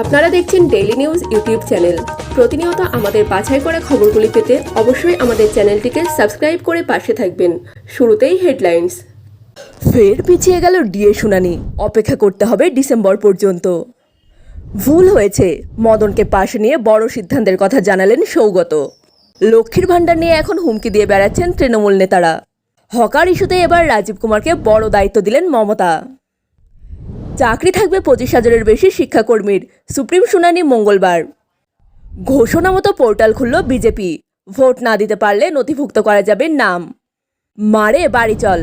আপনারা দেখছেন daily news YouTube channel. প্রতিনিয়ত আমাদের বাছাই করা খবরগুলি পেতে অবশ্যই আমাদের চ্যানেলটিকে সাবস্ক্রাইব করে পাশে থাকবেন। শুরুতেই হেডলাইন্স। ফের পিছিয়ে গেল ডিএ শুনানি, অপেক্ষা করতে হবে ডিসেম্বর পর্যন্ত। ভুল হয়েছে, মদনকে পাশে নিয়ে বড় সিদ্ধান্তের কথা জানালেন সৌগত। লক্ষ্মীর ভাণ্ডার নিয়ে এখন হুমকি দিয়ে বেড়াচ্ছেন তৃণমূল নেতারা। হকার ইস্যুতে এবার রাজীব কুমারকে বড় দায়িত্ব দিলেন মমতা। চাকরি থাকবে 25,000-এর বেশি শিক্ষাকর্মীর, সুপ্রিম শুনানি মঙ্গলবার। ঘোষণা মতো পোর্টাল খুলল বিজেপি, ভোট না দিতে পারলে নথিভুক্ত করা যাবে নাম। মারে বাড়ি চল,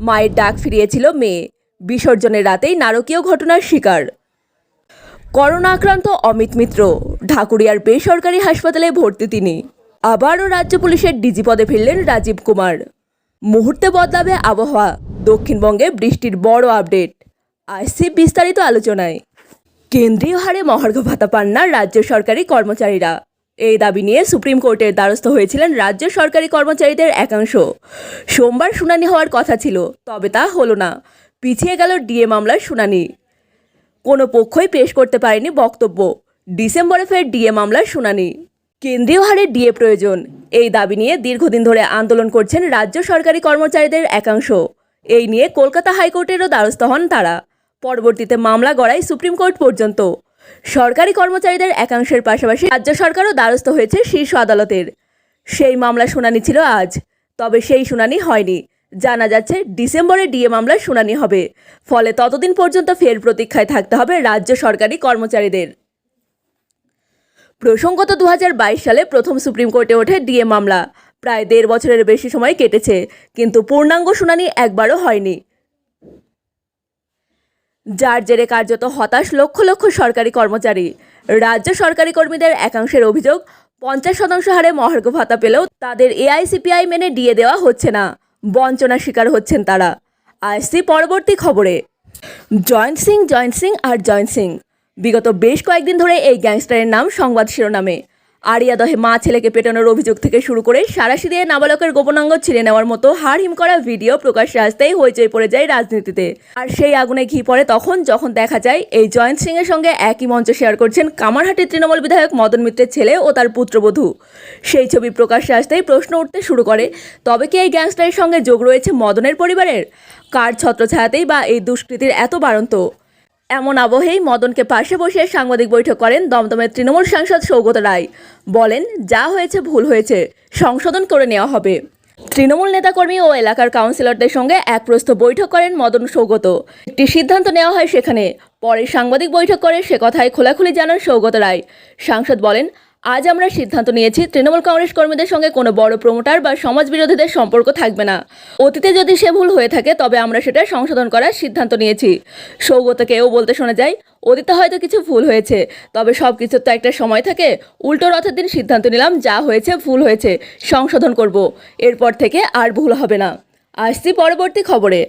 মায়ের ডাক ফিরিয়েছিল মেয়ে, বিসর্জনের রাতেই নারকীয় ঘটনার শিকার। করোনা আক্রান্ত অমিত মিত্র, ঢাকুরিয়ার বেসরকারি হাসপাতালে ভর্তি তিনি। আবারও রাজ্য পুলিশের ডিজি পদে ফিরলেন রাজীব কুমার। মুহূর্তে বদলাবে আবহাওয়া, দক্ষিণবঙ্গে বৃষ্টির বড় আপডেট। আসছে বিস্তারিত আলোচনায়। কেন্দ্রীয় হারে মহার্ঘ ভাতা পান না রাজ্য সরকারি কর্মচারীরা, এই দাবি নিয়ে সুপ্রিম কোর্টের দ্বারস্থ হয়েছিলেন রাজ্য সরকারি কর্মচারীদের একাংশ। সোমবার শুনানি হওয়ার কথা ছিল, তবে তা হলো না। পিছিয়ে গেল ডিএ মামলার শুনানি। কোনো পক্ষই পেশ করতে পারেনি বক্তব্য। ডিসেম্বরে ফের ডিএ মামলার শুনানি। কেন্দ্রীয় হারে ডিএ প্রয়োজন, এই দাবি নিয়ে দীর্ঘদিন ধরে আন্দোলন করছেন রাজ্য সরকারি কর্মচারীদের একাংশ। এই নিয়ে কলকাতা হাইকোর্টেরও দ্বারস্থ হন তারা। পরবর্তীতে মামলা গড়ায় সুপ্রিম কোর্ট পর্যন্ত। সরকারি কর্মচারীদের একাংশের পাশাপাশি রাজ্য সরকারও দ্বারস্থ হয়েছে শীর্ষ আদালতের। সেই মামলা শুনানি ছিল আজ, তবে সেই শুনানি হয়নি। জানা যাচ্ছে ডিসেম্বরে ডিএ মামলার শুনানি হবে, ফলে ততদিন পর্যন্ত ফের প্রতীক্ষায় থাকতে হবে রাজ্য সরকারি কর্মচারীদের। প্রসঙ্গত 2022 সালে প্রথম সুপ্রিম কোর্টে ওঠে ডিএ মামলা। প্রায় 1.5 বছরের বেশি সময় কেটেছে, কিন্তু পূর্ণাঙ্গ শুনানি একবারও হয়নি। যার জেরে কার্যত হতাশ লক্ষ লক্ষ সরকারি কর্মচারী। রাজ্য সরকারি কর্মীদের একাংশের অভিযোগ, 50% হারে মহার্ঘ ভাতা পেলেও তাদের এআইসিপিআই মেনে ডিএ দেওয়া হচ্ছে না, বঞ্চনার শিকার হচ্ছেন তারা। আসছি পরবর্তী খবরে। জয়ন্ত সিং আর জয়ন্ত সিং, বিগত বেশ কয়েকদিন ধরে এই গ্যাংস্টারের নাম সংবাদ শিরোনামে। আড়িয়াদহে মা ছেলেকে পেটানোর অভিযোগ থেকে শুরু করে সারাশি দিয়ে নাবালকের গোপনাঙ্গ ছিঁড়ে নেওয়ার মতো হাড়হিম করা ভিডিও প্রকাশ্যে আসতেই হইচই পড়ে যায় রাজনীতিতে। আর সেই আগুনে ঘি পড়ে তখন যখন দেখা যায় এই জয়ন্ত সিংয়ের সঙ্গে একই মঞ্চ শেয়ার করছেন কামারহাটির তৃণমূল বিধায়ক মদন মিত্রের ছেলে ও তার পুত্রবধূ। সেই ছবি প্রকাশ্যে আসতেই প্রশ্ন উঠতে শুরু করে, তবে কি এই গ্যাংস্টারের সঙ্গে যোগ রয়েছে মদনের পরিবারের? কার ছত্রছায়াতেই বা এই দুষ্কৃতির এত বাড়ন্ত? এমন আবহেই মদনকে পাশে বসে সাংবাদিক বৈঠক করেন দমদমের তৃণমূল সাংসদ সৌগত রায়। বলেন, যা হয়েছে ভুল হয়েছে, সংশোধন করে নেওয়া হবে। তৃণমূল নেতাকর্মী ও এলাকার কাউন্সিলরদের সঙ্গে এক প্রস্থ বৈঠক করেন মদন সৌগত। একটি সিদ্ধান্ত নেওয়া হয় সেখানে। পরে সাংবাদিক বৈঠক করে সে কথায় খোলাখুলি জানান সৌগত রায়। সাংসদ বলেন, আজ আমরা সিদ্ধান্ত নিয়েছি তৃণমূল কংগ্রেস কর্মীদের সঙ্গে কোনো বড় প্রমোটার বা সমাজ বিরোধীদের সম্পর্ক থাকবে না। অতীতে যদি সে ভুল হয়ে থাকে তবে আমরা সেটা সংশোধন করার সিদ্ধান্ত নিয়েছি। সৌগতকেও বলতে শোনা যায়, অতীতে হয়তো কিছু ভুল হয়েছে, তবে সব কিছুর তো একটা সময় থাকে। উল্টো রথের দিন সিদ্ধান্ত নিলাম, যা হয়েছে ভুল হয়েছে, সংশোধন করব, এরপর থেকে আর ভুল হবে না। আসছি পরবর্তী খবরে।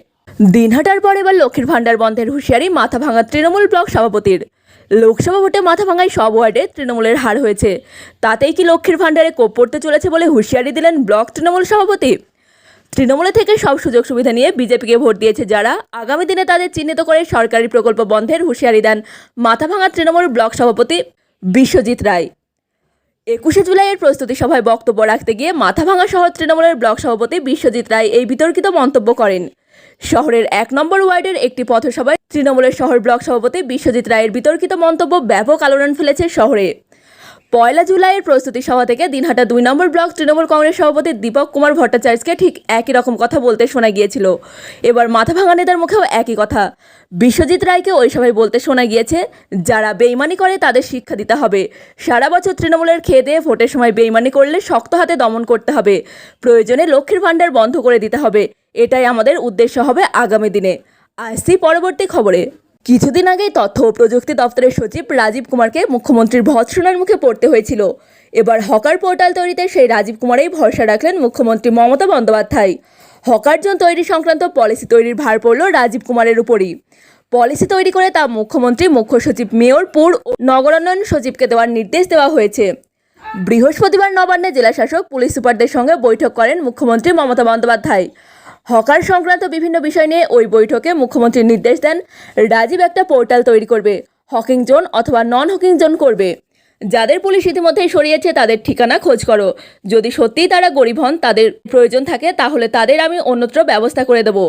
দিনহাটার পর এবার লক্ষ্মীর ভাণ্ডার বন্ধের হুঁশিয়ারি মাথাভাঙা তৃণমূল ব্লক সভাপতির। লোকসভা ভোটে মাথাভাঙায় সব ওয়ার্ডে তৃণমূলের হার হয়েছে, তাতেই কি লক্ষ্মীর ভাণ্ডারে কোপ পড়তে চলেছে বলে হুঁশিয়ারি দিলেন ব্লক তৃণমূল সভাপতি। তৃণমূলে থেকে সব সুযোগ সুবিধা নিয়ে বিজেপিকে ভোট দিয়েছে যারা, আগামী দিনে তাদের চিহ্নিত করে সরকারি প্রকল্প বন্ধের হুঁশিয়ারি দেন মাথাভাঙা তৃণমূল ব্লক সভাপতি বিশ্বজিৎ রায়। 21শে জুলাইয়ের প্রস্তুতি সভায় বক্তব্য রাখতে গিয়ে মাথাভাঙা শহর তৃণমূলের ব্লক সভাপতি বিশ্বজিৎ রায় এই বিতর্কিত মন্তব্য করেন। শহরের 1 নম্বর ওয়ার্ডের একটি পথসভায় তৃণমূলের শহর ব্লক সভাপতি বিশ্বজিৎ রায়ের বিতর্কিত মন্তব্য ব্যাপক আলোড়ন ফেলেছে শহরে। 1 জুলাইয়ের প্রস্তুতি সভা থেকে দিনহাটা 2 নম্বর ব্লক তৃণমূল কংগ্রেস সভাপতি দীপক কুমার ভট্টাচার্যকে ঠিক একই রকম কথা বলতে শোনা গিয়েছিল। এবার মাথাভাঙা নেতার মুখেও একই কথা। বিশ্বজিৎ রায়কে ওই সভায় বলতে শোনা গিয়েছে, যারা বেইমানি করে তাদের শিক্ষা দিতে হবে। সারা বছর তৃণমূলের খেয়ে দিয়ে ভোটের সময় বেইমানি করলে শক্ত হাতে দমন করতে হবে। প্রয়োজনে লক্ষ্মীর ভাণ্ডার বন্ধ করে দিতে হবে। এটাই আমাদের উদ্দেশ্য হবে আগামী দিনে। আসছি পরবর্তী খবরে। কিছুদিন আগেই তথ্য ও প্রযুক্তি দপ্তরের সচিব রাজীব কুমারকে মুখ্যমন্ত্রীর ভৎসনার মুখে পড়তে হয়েছিল। এবার হকার পোর্টাল তৈরিতে সেই রাজীব কুমারেই ভরসা রাখলেন মুখ্যমন্ত্রী মমতা বন্দ্যোপাধ্যায়। হকার জোন তৈরি সংক্রান্ত পলিসি তৈরির ভার পড়ল রাজীব কুমারের উপরই। পলিসি তৈরি করে তা মুখ্যমন্ত্রী, মুখ্য সচিব, মেয়র, পুর ও নগরায়ণ সচিবকে দেওয়ার নির্দেশ দেওয়া হয়েছে। বৃহস্পতিবার নবান্নে জেলাশাসক, পুলিশ সুপারদের সঙ্গে বৈঠক করেন মুখ্যমন্ত্রী মমতা বন্দ্যোপাধ্যায়। হকার সংক্রান্ত বিভিন্ন বিষয় নিয়ে ওই বৈঠকে মুখ্যমন্ত্রী নির্দেশ দেন, রাজীব একটা পোর্টাল তৈরি করবে। হকিং জোন অথবা নন হকিং জোন করবে। যাদের পুলিশ ইতিমধ্যেই সরিয়েছে তাদের ঠিকানা খোঁজ করো। যদি সত্যিই তারা গরিব হন, তাদের প্রয়োজন থাকে, তাহলে তাদের আমি অন্যত্র ব্যবস্থা করে দেবো।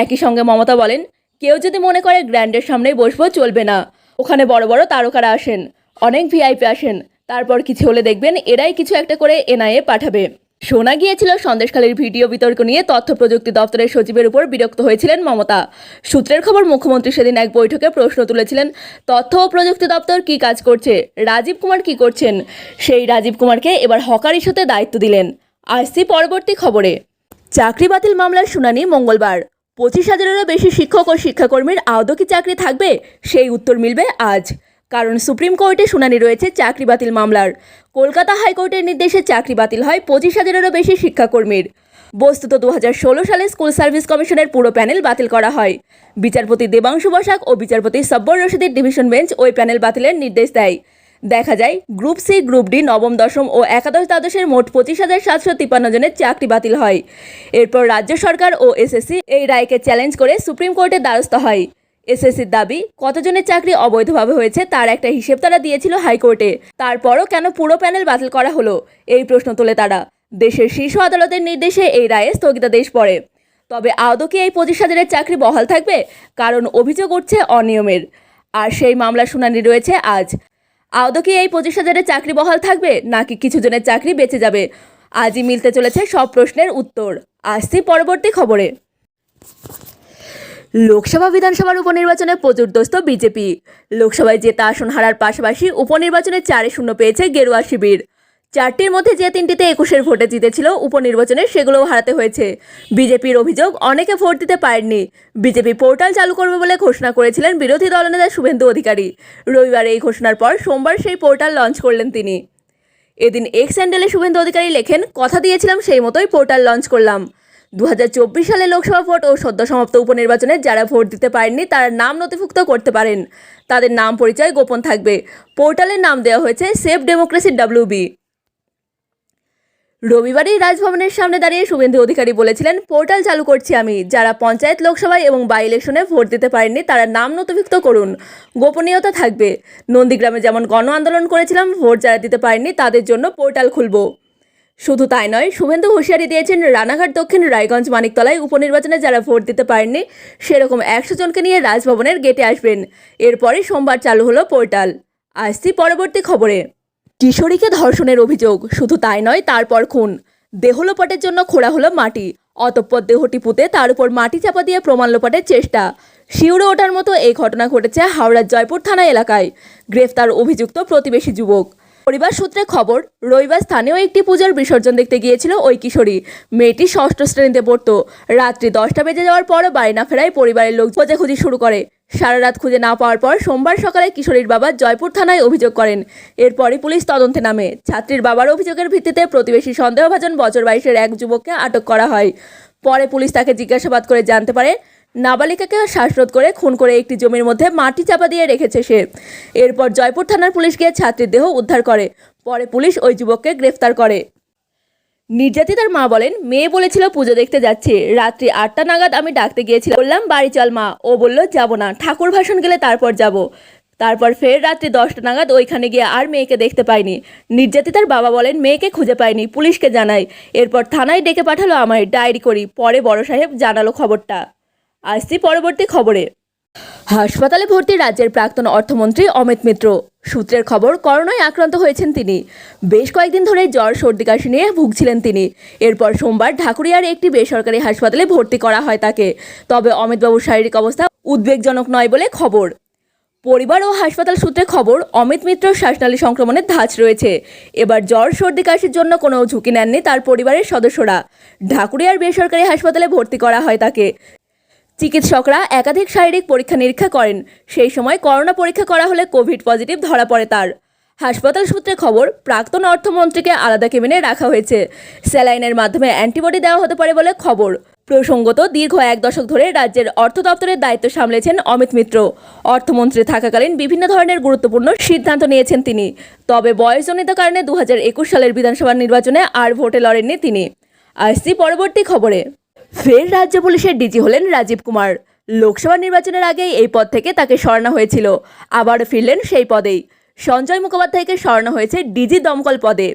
একই সঙ্গে মমতা বলেন, কেউ যদি মনে করে গ্র্যান্ডের সামনেই বসবো, চলবে না। ওখানে বড় বড় তারকারা আসেন, অনেক ভিআইপি আসেন, তারপর কিছু হলে দেখবেন এরাই কিছু একটা করে এনআইএ পাঠাবে। শোনা গিয়েছিল সন্দেশখালীর ভিডিও বিতর্ক নিয়ে তথ্য প্রযুক্তি দপ্তরের সচিবের উপর বিরক্ত হয়েছিলেন মমতা। সূত্রের খবর, মুখ্যমন্ত্রী সেদিন এক বৈঠকে প্রশ্ন তুলেছিলেন, তথ্য ও প্রযুক্তি দপ্তর কী কাজ করছে, রাজীব কুমার কী করছেন। সেই রাজীব কুমারকে এবার হকার ইস্যুতে দায়িত্ব দিলেন। আসছি পরবর্তী খবরে। চাকরি বাতিল মামলার শুনানি মঙ্গলবার। 25,000-এরও বেশি শিক্ষক ও শিক্ষাকর্মীর আদৌ কি চাকরি থাকবে, সেই উত্তর মিলবে আজ। কারণ সুপ্রিম কোর্টে শুনানি রয়েছে চাকরি বাতিল মামলার। কলকাতা হাইকোর্টের নির্দেশে চাকরি বাতিল হয় 25,000-এরও বেশি শিক্ষাকর্মীর। বস্তুত 2016 সালে স্কুল সার্ভিস কমিশনের পুরো প্যানেল বাতিল করা হয়। বিচারপতি দেবাংশু বসাক ও বিচারপতি সব্বর রশিদের ডিভিশন বেঞ্চ ওই প্যানেল বাতিলের নির্দেশ দেয়। দেখা যায় গ্রুপ সি, গ্রুপ ডি, নবম, দশম ও একাদশ দ্বাদশের মোট 25,753 জনের চাকরি বাতিল হয়। এরপর রাজ্য সরকার ও এসএসসি এই রায়কে চ্যালেঞ্জ করে সুপ্রিম কোর্টের দ্বারস্থ হয়। এসএসসির দাবি, কতজনের চাকরি অবৈধভাবে হয়েছে তার একটা হিসেব তারা দিয়েছিল হাইকোর্টে। তারপরও কেন পুরো প্যানেল বাতিল করা হলো, এই প্রশ্ন তোলে তারা। দেশের শীর্ষ আদালতের নির্দেশে এই রায়ে স্থগিতাদেশ পড়ে। তবে আদৌ কি এই 25,000-এর চাকরি বহাল থাকবে? কারণ অভিযোগ উঠছে অনিয়মের। আর সেই মামলার শুনানি রয়েছে আজ। আদৌ কি এই 25,000-এর চাকরি বহাল থাকবে, নাকি কিছু জনের চাকরি বেঁচে যাবে? আজই মিলতে চলেছে সব প্রশ্নের উত্তর। আসছি পরবর্তী খবরে। লোকসভা বিধানসভার উপনির্বাচনে প্রচুরদস্ত বিজেপি। লোকসভায় জেতা আসন হারার পাশাপাশি উপনির্বাচনে 4-0 পেয়েছে গেরুয়া শিবির। 4টির মধ্যে যে 3টিতে 21-এর ভোটে জিতেছিল উপনির্বাচনে, সেগুলোও হারাতে হয়েছে। বিজেপির অভিযোগ, অনেকে ভোট দিতে পারেননি। বিজেপি পোর্টাল চালু করবে বলে ঘোষণা করেছিলেন বিরোধী দলনেতা শুভেন্দু অধিকারী। রবিবার এই ঘোষণার পর সোমবার সেই পোর্টাল লঞ্চ করলেন তিনি। এদিন এক্স হ্যান্ডেলে শুভেন্দু অধিকারী লেখেন, কথা দিয়েছিলাম সেই মতোই পোর্টাল লঞ্চ করলাম। 2024 সালে লোকসভা ভোট ও সদ্য সমাপ্ত উপনির্বাচনে যারা ভোট দিতে পারেননি তারা নাম নথিভুক্ত করতে পারেন। তাদের নাম পরিচয় গোপন থাকবে। পোর্টালের নাম দেওয়া হয়েছে সেভ ডেমোক্রেসি WB। রবিবারই রাজভবনের সামনে দাঁড়িয়ে শুভেন্দু অধিকারী বলেছিলেন, পোর্টাল চালু করছি আমি। যারা পঞ্চায়েত, লোকসভায় এবং বাই ইলেকশনে ভোট দিতে পারেননি তারা নাম নথিভুক্ত করুন, গোপনীয়তা থাকবে। নন্দীগ্রামে যেমন গণ আন্দোলন করেছিলাম, ভোট যারা দিতে পারেননি তাদের জন্য পোর্টাল খুলব। শুধু তাই নয়, শুভেন্দু হুঁশিয়ারি দিয়েছেন, রানাঘাট দক্ষিণ, রায়গঞ্জ, মানিকতলায় উপনির্বাচনে যারা ভোট দিতে পারেননি সেরকম 100 জনকে নিয়ে রাজভবনের গেটে আসবেন। এরপরে সোমবার চালু হলো পোর্টাল। আসছি পরবর্তী খবরে। কিশোরীকে ধর্ষণের অভিযোগ, শুধু তাই নয়, তারপর খুন। দেহ লোপাটের জন্য খোঁড়া হলো মাটি, অতঃপর দেহটি পুঁতে তার উপর মাটি চাপা দিয়ে প্রমাণ লোপাটের চেষ্টা। শিউরে ওঠার মতো এই ঘটনা ঘটেছে হাওড়ার জয়পুর থানা এলাকায়। গ্রেফতার অভিযুক্ত প্রতিবেশী যুবক। পরিবার সূত্রে খবর, রবিবার স্থানীয় একটি পূজার বিসর্জন দেখতে গিয়েছিল ওই কিশোরী। মেয়েটি 6ষ্ঠ শ্রেণীতে পড়তো। রাত্রি 10টা বেজে যাওয়ার পর বাড়ি না ফেরায় পরিবারের লোক খোঁজাখুঁজি শুরু করে। সারা রাত খুঁজে না পাওয়ার পর সোমবার সকালে কিশোরীর বাবা জয়পুর থানায় অভিযোগ করেন। এরপরই পুলিশ তদন্তে নামে। ছাত্রীর বাবার অভিযোগের ভিত্তিতে প্রতিবেশী সন্দেহভাজন বছর 22-এর এক যুবককে আটক করা হয়। পরে পুলিশ তাকে জিজ্ঞাসাবাদ করে জানতে পারে, নাবালিকাকে শ্বাসরোধ করে খুন করে একটি জমির মধ্যে মাটি চাপা দিয়ে রেখেছে সে। এরপর জয়পুর থানার পুলিশ গিয়ে ছাত্রীর দেহ উদ্ধার করে। পরে পুলিশ ওই যুবককে গ্রেফতার করে। নির্যাতিতার মা বলেন, মেয়ে বলেছিল পুজো দেখতে যাচ্ছে। রাত্রি 8টা নাগাদ আমি ডাকতে গিয়েছিলাম, বললাম বাড়ি চল মা। ও বলল যাব না, ঠাকুর ভাষণ গেলে তারপর যাব। তারপর ফের রাত্রি 10টা নাগাদ ওইখানে গিয়ে আর মেয়েকে দেখতে পাইনি। নির্যাতিতার বাবা বলেন, মেয়েকে খুঁজে পাইনি, পুলিশকে জানাই। এরপর থানায় ডেকে পাঠালো আমায়, ডায়েরি করি। পরে বড় সাহেব জানালো খবরটা। আসছি পরবর্তী খবরে। হাসপাতালে ভর্তি রাজ্যের প্রাক্তন অর্থমন্ত্রী অমিত মিত্র। সূত্রের খবর, করোনায় আক্রান্ত হয়েছেন তিনি। বেশ কয়েকদিন ধরে জ্বর, সর্দি, কাশি নিয়ে ভুগছিলেন তিনি। এরপর সোমবার ঢাকুরিয়ার একটি বেসরকারি হাসপাতালে ভর্তি করা হয় তাকে। তবে অমিতবাবুর শারীরিক অবস্থা উদ্বেগজনক নয় বলে খবর। পরিবার ও হাসপাতাল সূত্রে খবর, অমিত মিত্রর শ্বাসনালী সংক্রমণের ধাঁচ রয়েছে। এবার জ্বর, সর্দি, কাশির জন্য কোনো ঝুঁকি নেননি তার পরিবারের সদস্যরা। ঢাকুরিয়ার বেসরকারি হাসপাতালে ভর্তি করা হয় তাকে। চিকিৎসকরা একাধিক শারীরিক পরীক্ষা নিরীক্ষা করেন। সেই সময় করোনা পরীক্ষা করা হলে কোভিড পজিটিভ ধরা পড়ে তার। হাসপাতাল সূত্রে খবর, প্রাক্তন অর্থমন্ত্রীকে আলাদা কেবিনে রাখা হয়েছে। স্যালাইনের মাধ্যমে অ্যান্টিবডি দেওয়া হতে পারে বলে খবর। প্রসঙ্গত, দীর্ঘ 1 দশক ধরে রাজ্যের অর্থ দপ্তরের দায়িত্ব সামলেছেন অমিত মিত্র। অর্থমন্ত্রী থাকাকালীন বিভিন্ন ধরনের গুরুত্বপূর্ণ সিদ্ধান্ত নিয়েছেন তিনি। তবে বয়সজনিত কারণে 2021 সালের বিধানসভা নির্বাচনে আর ভোটে লড়েননি তিনি। আসছি পরবর্তী খবরে। ফের রাজ্য পুলিশের ডিজি হলেন রাজীব কুমার। লোকসভা নির্বাচনের আগেই এই পদ থেকে তাকে সরানো হয়েছিল, আবার ফিরলেন সেই পদেই। সঞ্জয় মুখোপাধ্যায়কে সরানো হয়েছে ডিজি দমকল পদে।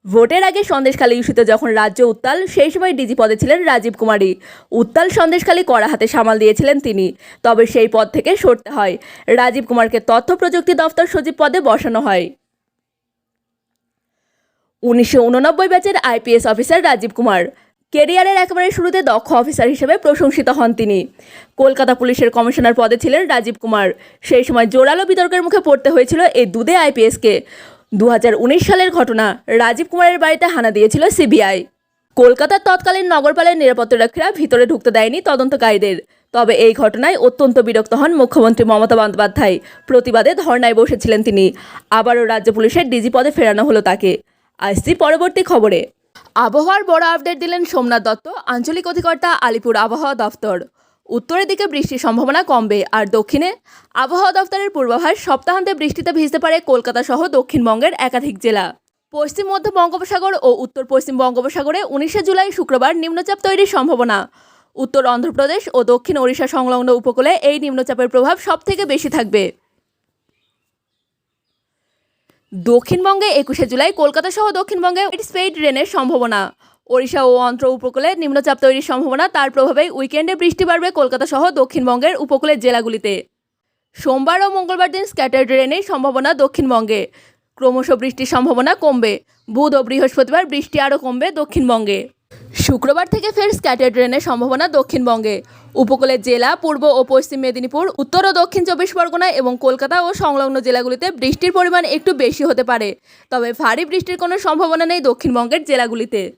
ভোটের আগে সন্দেশখালী ইস্যুতে যখন রাজ্য উত্তাল, সেই সময় ডিজি পদে ছিলেন রাজীব কুমারী। উত্তাল সন্দেশখালী কড়া হাতে সামাল দিয়েছিলেন তিনি। তবে সেই পদ থেকে সরতে হয়। রাজীব কুমারকে তথ্য প্রযুক্তি দফতর সচিব পদে বসানো হয়। 1989 ব্যাচের আইপিএস অফিসার রাজীব কুমার। কেরিয়ারের একেবারে শুরুতে দক্ষ অফিসার হিসেবে প্রশংসিত হন তিনি। কলকাতা পুলিশের কমিশনার পদে ছিলেন রাজীব কুমার। সেই সময় জোরালো বিতর্কের মুখে পড়তে হয়েছিল এই দুদে আইপিএসকে। 2019 সালের ঘটনা, রাজীব কুমারের বাড়িতে হানা দিয়েছিল সিবিআই। কলকাতার তৎকালীন নগরপালের নিরাপত্তারক্ষীরা ভিতরে ঢুকতে দেয়নি তদন্তকারীদের। তবে এই ঘটনায় অত্যন্ত বিরক্ত হন মুখ্যমন্ত্রী মমতা বন্দ্যোপাধ্যায়। প্রতিবাদে ধর্নায় বসেছিলেন তিনি। আবারও রাজ্য পুলিশের ডিজি পদে ফেরানো হলো তাকে। আসছি পরবর্তী খবরে। আবহাওয়ার বড় আপডেট দিলেন সোমনাথ দত্ত, আঞ্চলিক অধিকর্তা, আলিপুর আবহাওয়া দফতর। উত্তরের দিকে বৃষ্টির সম্ভাবনা কমবে, আর দক্ষিণে আবহাওয়া দফতরের পূর্বাভাস, সপ্তাহান্তে বৃষ্টিতে ভিজতে পারে কলকাতা সহ দক্ষিণবঙ্গের একাধিক জেলা। পশ্চিম মধ্য বঙ্গোপসাগর ও উত্তর পশ্চিম বঙ্গোপসাগরে 19শে জুলাই শুক্রবার নিম্নচাপ তৈরির সম্ভাবনা। উত্তর অন্ধ্রপ্রদেশ ও দক্ষিণ ওড়িশা সংলগ্ন উপকূলে এই নিম্নচাপের প্রভাব সবথেকে বেশি থাকবে। দক্ষিণবঙ্গে 21শে জুলাই কলকাতা সহ দক্ষিণবঙ্গে স্পেড রেনের সম্ভাবনা। ওড়িশা ও অন্ধ্র উপকূলে নিম্নচাপ তৈরির সম্ভাবনা, তার প্রভাবেই উইকেন্ডে বৃষ্টি বাড়বে কলকাতা সহ দক্ষিণবঙ্গের উপকূলের জেলাগুলিতে। সোমবার ও মঙ্গলবার দিন স্ক্যাটার্ড রেনের সম্ভাবনা দক্ষিণবঙ্গে। ক্রমশ বৃষ্টির সম্ভাবনা কমবে। বুধ ও বৃহস্পতিবার বৃষ্টি আরও কমবে দক্ষিণবঙ্গে। শুক্রবার থেকে ফের স্ক্যাটার্ড রেনের সম্ভাবনা দক্ষিণবঙ্গে। উপকূলের জেলা পূর্ব ও পশ্চিম মেদিনীপুর, উত্তর ও দক্ষিণ 24 পরগনা এবং কলকাতা ও সংলগ্ন জেলাগুলিতে বৃষ্টির পরিমাণ একটু বেশি হতে পারে। তবে ভারী বৃষ্টির কোনো সম্ভাবনা নেই দক্ষিণবঙ্গের জেলাগুলিতে।